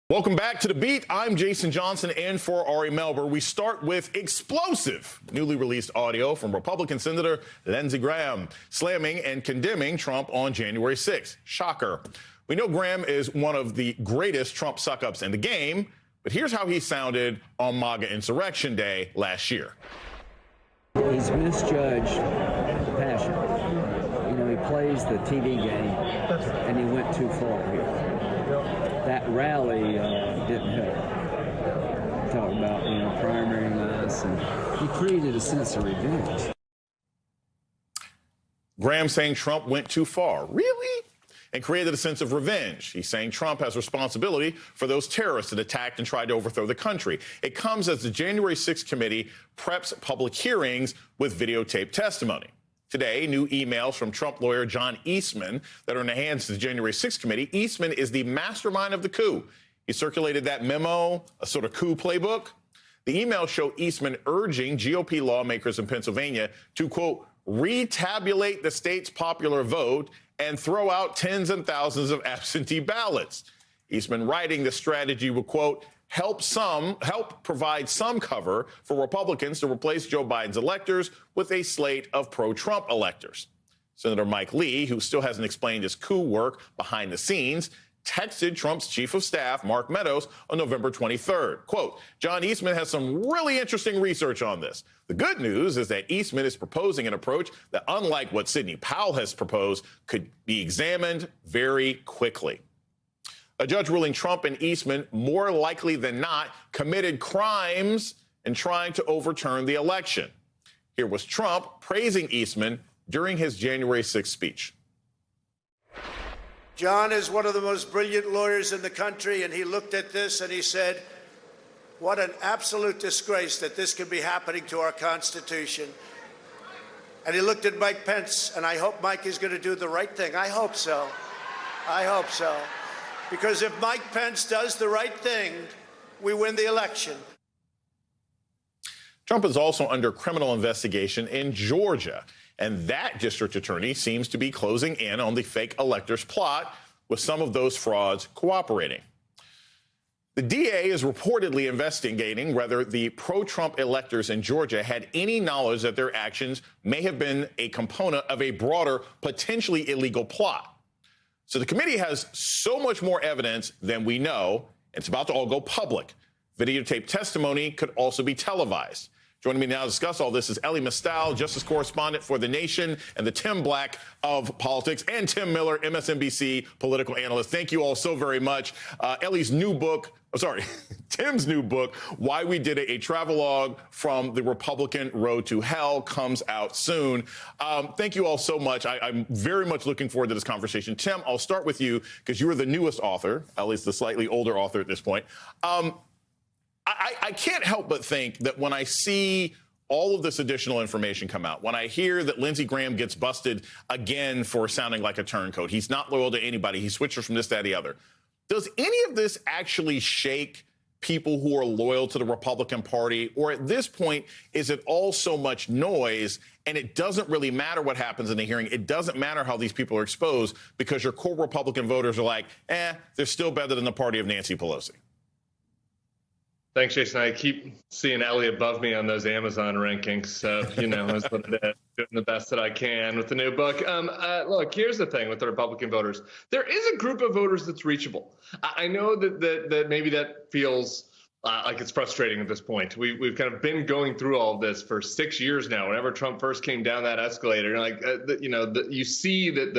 Welcome back to The Beat. I'm Jason Johnson in for Ari Melber. We start with explosive, newly released audio from Republican Senator Lindsey Graham slamming and condemning Trump on January 6th. Shocker. We know Graham is one of the greatest Trump suck-ups in the game, but here's how he sounded on MAGA Insurrection Day last year. He's misjudged the passion. You know, he plays the TV game, and he went too far here. That rally didn't help. Talk about, primarying us, and he created a sense of revenge. Graham saying Trump went too far. Really? And created a sense of revenge. He's saying Trump has responsibility for those terrorists that attacked and tried to overthrow the country. It comes as the January 6th committee preps public hearings with videotaped testimony. Today, new emails from Trump lawyer John Eastman that are in the hands of the January 6th committee. Eastman is the mastermind of the coup. He circulated that memo, a sort of coup playbook. The emails show Eastman urging GOP lawmakers in Pennsylvania to, quote, retabulate the state's popular vote and throw out tens and thousands of absentee ballots. Eastman writing the strategy would, quote, help provide some cover for Republicans to replace Joe Biden's electors with a slate of pro-Trump electors. Senator Mike Lee, who still hasn't explained his coup work behind the scenes, texted Trump's chief of staff, Mark Meadows, on November 23rd. Quote, John Eastman has some really interesting research on this. The good news is that Eastman is proposing an approach that, unlike what Sidney Powell has proposed, could be examined very quickly. A judge ruling Trump and Eastman, more likely than not, committed crimes in trying to overturn the election. Here was Trump praising Eastman during his January 6th speech. John is one of the most brilliant lawyers in the country, and he looked at this and he said, what an absolute disgrace that this could be happening to our Constitution. And he looked at Mike Pence, and I hope Mike is going to do the right thing. I hope so. I hope so. Because if Mike Pence does the right thing, we win the election. Trump is also under criminal investigation in Georgia, and that district attorney seems to be closing in on the fake electors plot, with some of those frauds cooperating. The DA is reportedly investigating whether the pro-Trump electors in Georgia had any knowledge that their actions may have been a component of a broader, potentially illegal plot. So the committee has so much more evidence than we know, and it's about to all go public. Videotape testimony could also be televised. Joining me now to discuss all this is Elie Mystal, justice correspondent for The Nation and the Tim Black of politics, and Tim Miller, MSNBC political analyst. Thank you all so very much. Tim's new book, Why We Did It, a travelogue from the Republican Road to Hell, comes out soon. Thank you all so much. I'm very much looking forward to this conversation. Tim, I'll start with you because you are the newest author, at least the slightly older author at this point. I can't help but think that when I see all of this additional information come out, when I hear that Lindsey Graham gets busted again for sounding like a turncoat, he's not loyal to anybody, he switches from this, that, the other. Does any of this actually shake people who are loyal to the Republican Party? Or at this point, is it all so much noise and it doesn't really matter what happens in the hearing? It doesn't matter how these people are exposed because your core Republican voters are like, they're still better than the party of Nancy Pelosi. Thanks, Jason. I keep seeing Elie above me on those Amazon rankings. So, that's what it is. Doing the best that I can with the new book. Look, here's the thing with the Republican voters. There is a group of voters that's reachable. I know that maybe that feels like it's frustrating at this point. We've kind of been going through all of this for 6 years now. Whenever Trump first came down that escalator, you see that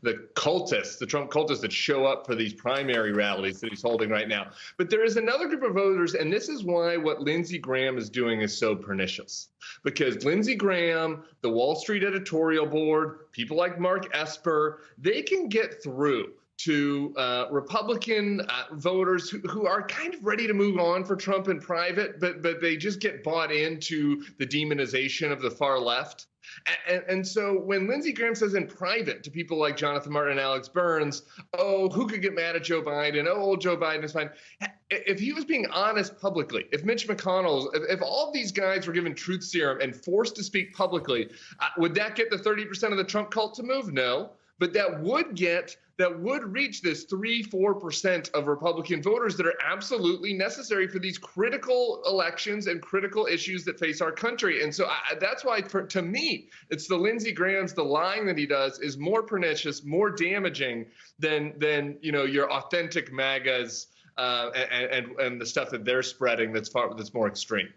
the cultists, the Trump cultists that show up for these primary rallies that he's holding right now. But there is another group of voters, and this is why what Lindsey Graham is doing is so pernicious. Because Lindsey Graham, the Wall Street editorial board, people like Mark Esper, they can get through to Republican voters who are kind of ready to move on for Trump in private, but they just get bought into the demonization of the far left. And so when Lindsey Graham says in private to people like Jonathan Martin and Alex Burns, oh, who could get mad at Joe Biden? Oh, Joe Biden is fine. If he was being honest publicly, if Mitch McConnell, if all of these guys were given truth serum and forced to speak publicly, would that get the 30% of the Trump cult to move? No. but that would reach this 3-4% of Republican voters that are absolutely necessary for these critical elections and critical issues that face our country. And so that's why, to me, it's the Lindsey Graham's, the lying that he does is more pernicious, more damaging than your authentic MAGAs and the stuff that they're spreading that's more extreme.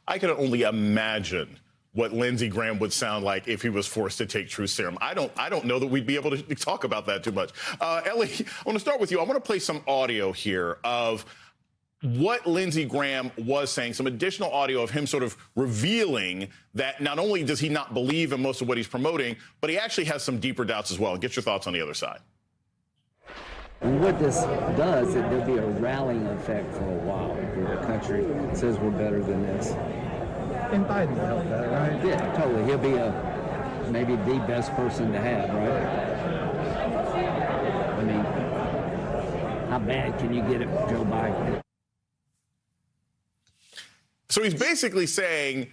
I can only imagine what Lindsey Graham would sound like if he was forced to take truth serum. I don't know that we'd be able to talk about that too much. Ellie, I want to start with you. I want to play some audio here of what Lindsey Graham was saying, some additional audio of him sort of revealing that not only does he not believe in most of what he's promoting, but he actually has some deeper doubts as well. Get your thoughts on the other side. And what this does, is there'll be a rallying effect for a while where the country says we're better than this. And Biden will help that, right? Yeah, totally. He'll be maybe the best person to have, right? I mean, how bad can you get it, Joe Biden? So he's basically saying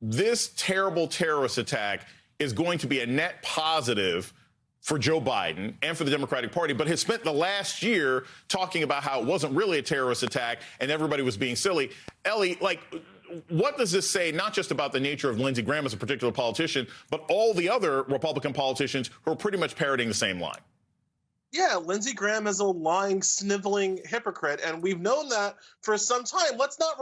this terrible terrorist attack is going to be a net positive for Joe Biden and for the Democratic Party, but has spent the last year talking about how it wasn't really a terrorist attack and everybody was being silly. Ellie, what does this say, not just about the nature of Lindsey Graham as a particular politician, but all the other Republican politicians who are pretty much parroting the same line? Yeah, Lindsey Graham is a lying, sniveling hypocrite, and we've known that for some time. Let's not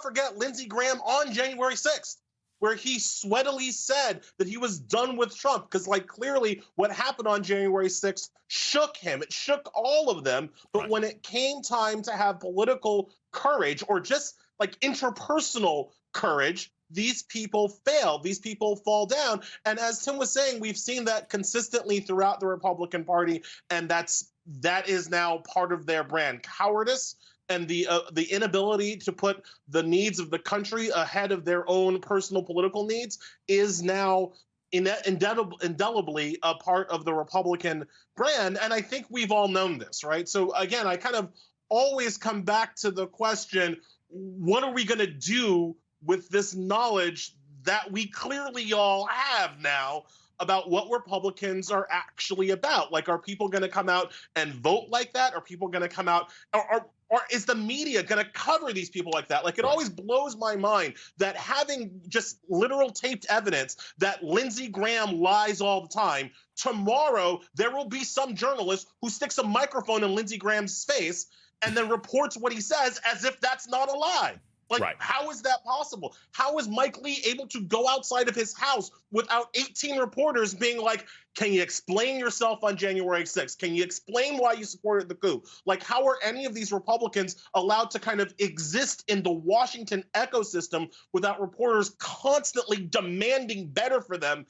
forget Lindsey Graham on January 6th, where he sweatily said that he was done with Trump, because clearly what happened on January 6th shook him. It shook all of them. But right. When it came time to have political courage or just interpersonal courage, these people fail. These people fall down. And as Tim was saying, we've seen that consistently throughout the Republican Party, and that is now part of their brand. Cowardice and the inability to put the needs of the country ahead of their own personal political needs is now indelibly a part of the Republican brand. And I think we've all known this, right? So again, I kind of always come back to the question, what are we going to do with this knowledge that we clearly all have now about what Republicans are actually about? Are people going to come out and vote like that? Are people going to come out, or is the media going to cover these people like that? It always blows my mind that having just literal taped evidence that Lindsey Graham lies all the time, tomorrow there will be some journalist who sticks a microphone in Lindsey Graham's face and then reports what he says as if that's not a lie. Right. How is that possible? How is Mike Lee able to go outside of his house without 18 reporters being like, can you explain yourself on January 6th? Can you explain why you supported the coup? How are any of these Republicans allowed to kind of exist in the Washington ecosystem without reporters constantly demanding better for them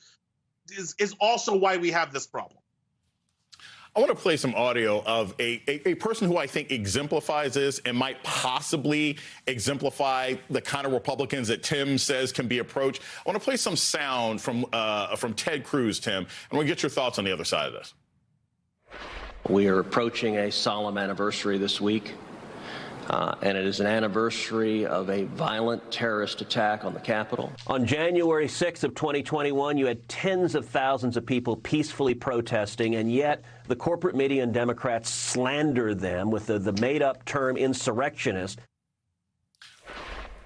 is also why we have this problem. I want to play some audio of a person who I think exemplifies this and might possibly exemplify the kind of Republicans that Tim says can be approached. I want to play some sound from Ted Cruz, Tim, and we'll get your thoughts on the other side of this. We are approaching a solemn anniversary this week, and it is an anniversary of a violent terrorist attack on the Capitol. On January 6th of 2021, you had tens of thousands of people peacefully protesting, and yet the corporate media and Democrats slander them with the made-up term insurrectionist.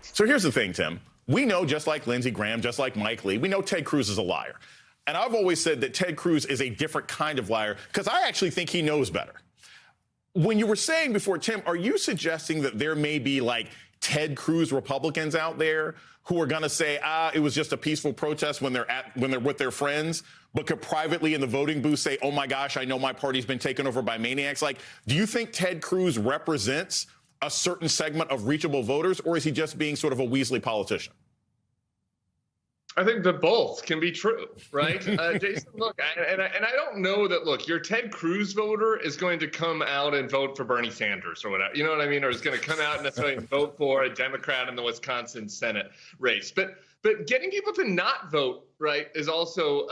So here's the thing, Tim. We know, just like Lindsey Graham, just like Mike Lee, we know Ted Cruz is a liar. And I've always said that Ted Cruz is a different kind of liar because I actually think he knows better. When you were saying before, Tim, are you suggesting that there may be Ted Cruz Republicans out there who are going to say, it was just a peaceful protest when they're with their friends, but could privately in the voting booth say, oh my gosh, I know my party's been taken over by maniacs? Do you think Ted Cruz represents a certain segment of reachable voters, or is he just being sort of a Weasley politician? I think that both can be true, right? Jason, look, I don't know that, look, your Ted Cruz voter is going to come out and vote for Bernie Sanders or whatever, you know what I mean? Or is going to come out and necessarily vote for a Democrat in the Wisconsin Senate race. But getting people to not vote, right, is also,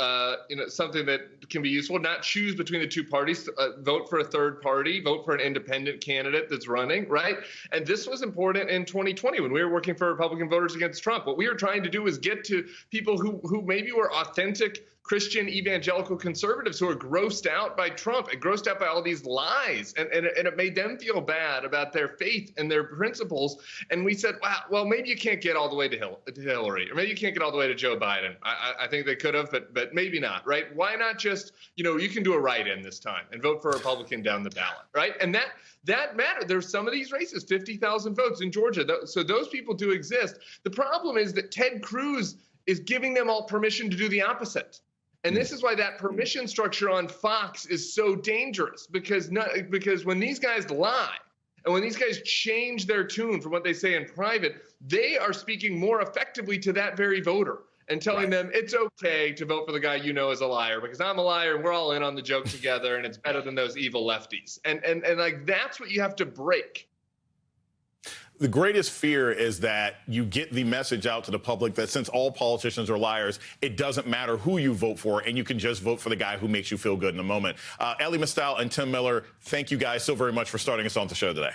something that can be useful. Not choose between the two parties, vote for a third party, vote for an independent candidate that's running, right? And this was important in 2020 when we were working for Republican voters against Trump. What we were trying to do was get to people who maybe were authentic Christian evangelical conservatives who are grossed out by Trump and grossed out by all these lies. And it made them feel bad about their faith and their principles. And we said, wow, well, maybe you can't get all the way to Hillary, or maybe you can't get all the way to Joe Biden. I think they could have, but maybe not, right? Why not just, you can do a write-in this time and vote for a Republican down the ballot, right? And that mattered. There's some of these races, 50,000 votes in Georgia. So those people do exist. The problem is that Ted Cruz is giving them all permission to do the opposite. And this is why that permission structure on Fox is so dangerous, because when these guys lie and when these guys change their tune from what they say in private, they are speaking more effectively to that very voter and telling them it's okay to vote for the guy you know is a liar because I'm a liar and we're all in on the joke together and it's better than those evil lefties. And like that's what you have to break. The greatest fear is that you get the message out to the public that since all politicians are liars, it doesn't matter who you vote for, and you can just vote for the guy who makes you feel good in the moment. Elie Mystal and Tim Miller, thank you guys so very much for starting us on the show today.